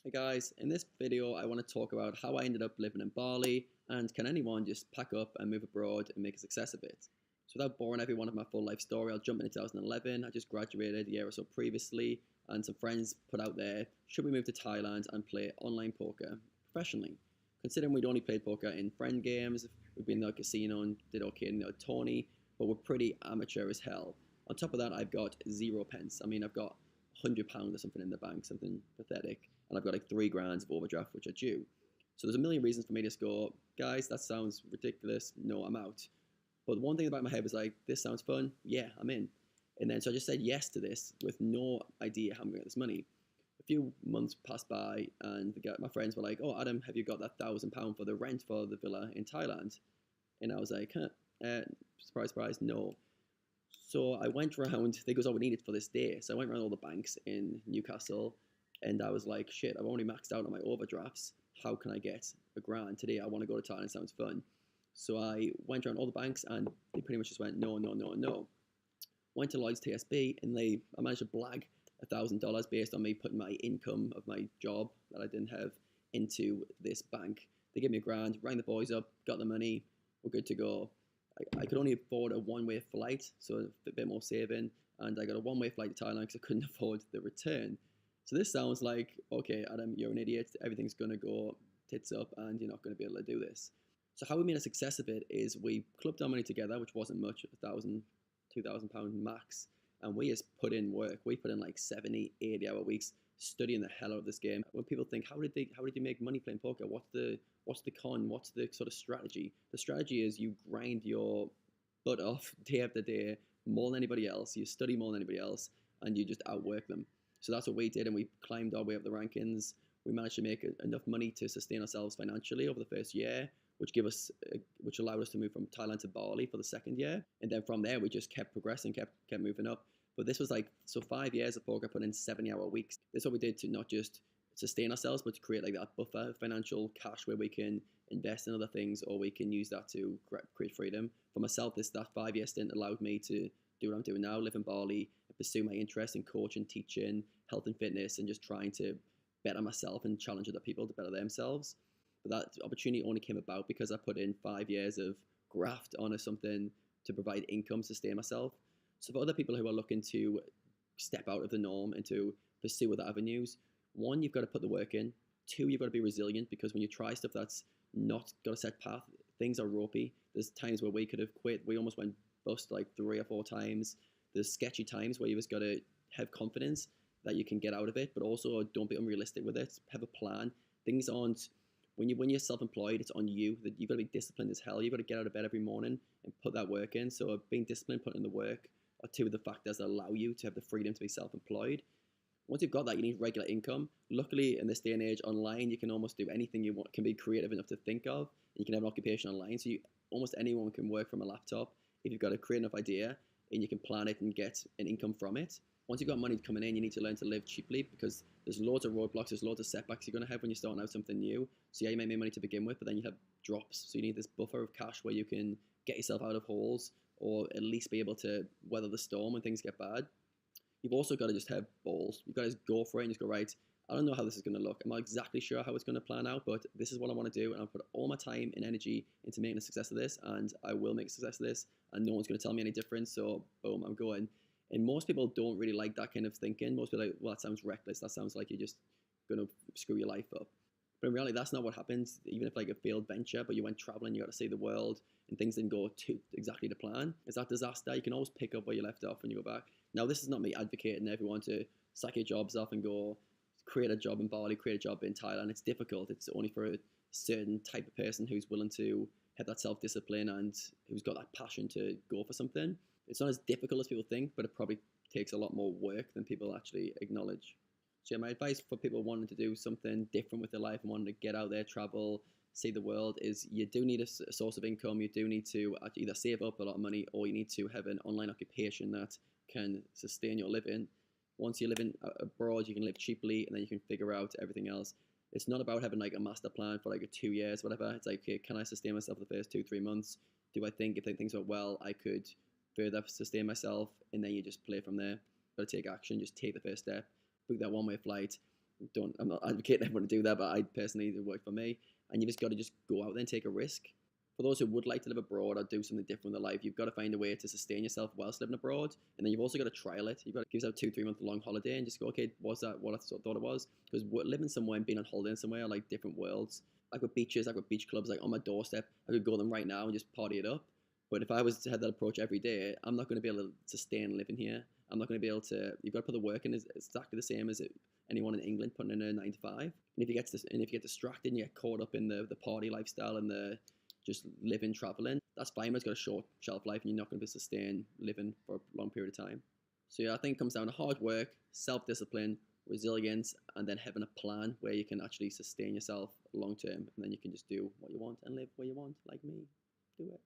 Hey guys, in this video I want to talk about how I ended up living in Bali and can anyone just pack up and move abroad and make a success of it. So without boring everyone of my full life story, I'll jump into 2011. I just graduated a year or so previously and some friends put out there, should we move to Thailand and play online poker professionally? Considering we'd only played poker in friend games, we've been in the casino and did okay in the tourney, but we're pretty amateur as hell. On top of that, I've got 0 pence. I mean, I've got £100 or something in the bank, something pathetic, and I've got like 3 grand of overdraft which are due. So there's a million reasons for me to just go, guys, that sounds ridiculous. No, I'm out. But one thing about my head was like, this sounds fun. Yeah, I'm in. And then so I just said yes to this with no idea how I'm going to get this money. A few months passed by, and my friends were like, "Oh, Adam, have you got that £1,000 for the rent for the villa in Thailand?" And I was like, surprise, surprise, no. So I went around, they goes, "Oh, we need it for this day." So I went around all the banks in Newcastle and I was like, shit, I've only maxed out on my overdrafts. How can I get a grand today? I want to go to Thailand, sounds fun. So I went around all the banks and they pretty much just went, no, no, no, no. Went to Lloyd's TSB and I managed to blag $1,000 based on me putting my income of my job that I didn't have into this bank. They gave me a grand, rang the boys up, got the money, we're good to go. I could only afford a one-way flight, so a bit more saving, and I got a one-way flight to Thailand because I couldn't afford the return. So this sounds like, okay, Adam, you're an idiot. Everything's going to go tits up and you're not going to be able to do this. So how we made a success of it is we clubbed our money together, which wasn't much, £1,000, £2,000 max. And we just put in work. We put in like 70, 80-hour weeks studying the hell out of this game. When people think, how did you make money playing poker? What's the con? What's the sort of strategy? The strategy is you grind your butt off day after day more than anybody else. You study more than anybody else and you just outwork them. So that's what we did, and we climbed our way up the rankings. We managed to make enough money to sustain ourselves financially over the first year, which allowed us to move from Thailand to Bali for the second year. And then from there, we just kept progressing, kept moving up. But this was like, so 5 years of poker, put in 70-hour weeks. This is what we did to not just sustain ourselves, but to create like that buffer of financial cash where we can invest in other things, or we can use that to create freedom. For myself, that 5 year stint allowed me to do what I'm doing now, live in Bali, and pursue my interest in coaching, teaching, health and fitness, and just trying to better myself and challenge other people to better themselves. But that opportunity only came about because I put in 5 years of graft onto something to provide income, sustain myself. So for other people who are looking to step out of the norm and to pursue other avenues, one, you've got to put the work in. Two, you've got to be resilient, because when you try stuff that's not got a set path, things are ropey. There's times where we could have quit. We almost went bust like 3 or 4 times. There's sketchy times where you just got to have confidence that you can get out of it, but also don't be unrealistic with it. Have a plan. Things aren't, when you're self-employed, it's on you. That you've got to be disciplined as hell. You've got to get out of bed every morning and put that work in. So being disciplined, putting in the work, are two of the factors that allow you to have the freedom to be self-employed. Once you've got that, you need regular income. Luckily, in this day and age, online, you can almost do anything you want. Can be creative enough to think of. You can have an occupation online. So almost anyone can work from a laptop if you've got a creative idea and you can plan it and get an income from it. Once you've got money coming in, you need to learn to live cheaply, because there's loads of roadblocks, there's loads of setbacks you're going to have when you're starting out something new. So yeah, you might make money to begin with, but then you have drops. So you need this buffer of cash where you can get yourself out of holes, or at least be able to weather the storm when things get bad. You've also got to just have balls. You've got to just go for it and just go, right, I don't know how this is going to look. I'm not exactly sure how it's going to plan out, but this is what I want to do. And I'll put all my time and energy into making a success of this, and I will make a success of this. And no one's going to tell me any different. So boom, I'm going. And most people don't really like that kind of thinking. Most people are like, well, that sounds reckless. That sounds like you're just going to screw your life up. But in reality, that's not what happens. Even if like a failed venture, but you went traveling, you got to see the world, and things didn't go to exactly to plan. It's that disaster. You can always pick up where you left off when you go back. Now, this is not me advocating everyone to sack your jobs off and go create a job in Bali, create a job in Thailand. It's difficult. It's only for a certain type of person who's willing to have that self-discipline and who's got that passion to go for something. It's not as difficult as people think, but it probably takes a lot more work than people actually acknowledge. So yeah, my advice for people wanting to do something different with their life and wanting to get out there, travel, see the world, is you do need a source of income. You do need to either save up a lot of money, or you need to have an online occupation that can sustain your living. Once you're living abroad, you can live cheaply, and then you can figure out everything else. It's not about having like a master plan for like a 2 years, whatever. It's like, okay, can I sustain myself the first 2-3 months? Do I think if things went well, I could further sustain myself? And then you just play from there. Got to take action, just take the first step, book that one-way flight, don't. I'm not advocating everyone to do that, but I personally it worked for me. And you just got to just go out there and take a risk. For those who would like to live abroad or do something different with their life, you've got to find a way to sustain yourself whilst living abroad. And then you've also got to trial it. You've got to give yourself 2, 3 month long holiday and just go, okay, was that what I thought it was? Because living somewhere and being on holiday somewhere are like different worlds. I've got beaches, I've got beach clubs like on my doorstep. I could go them right now and just party it up. But if I was to have that approach every day, I'm not going to be able to sustain living here. I'm not going to be able to. You've got to put the work in. It's exactly the same as anyone in England putting in a 9 to 5. And if you get distracted and you get caught up in the party lifestyle and the just living, traveling, that's fine, but it's got a short shelf life and you're not going to be sustain living for a long period of time. So yeah, I think it comes down to hard work, self-discipline, resilience, and then having a plan where you can actually sustain yourself long term, and then you can just do what you want and live where you want, like me. Do it.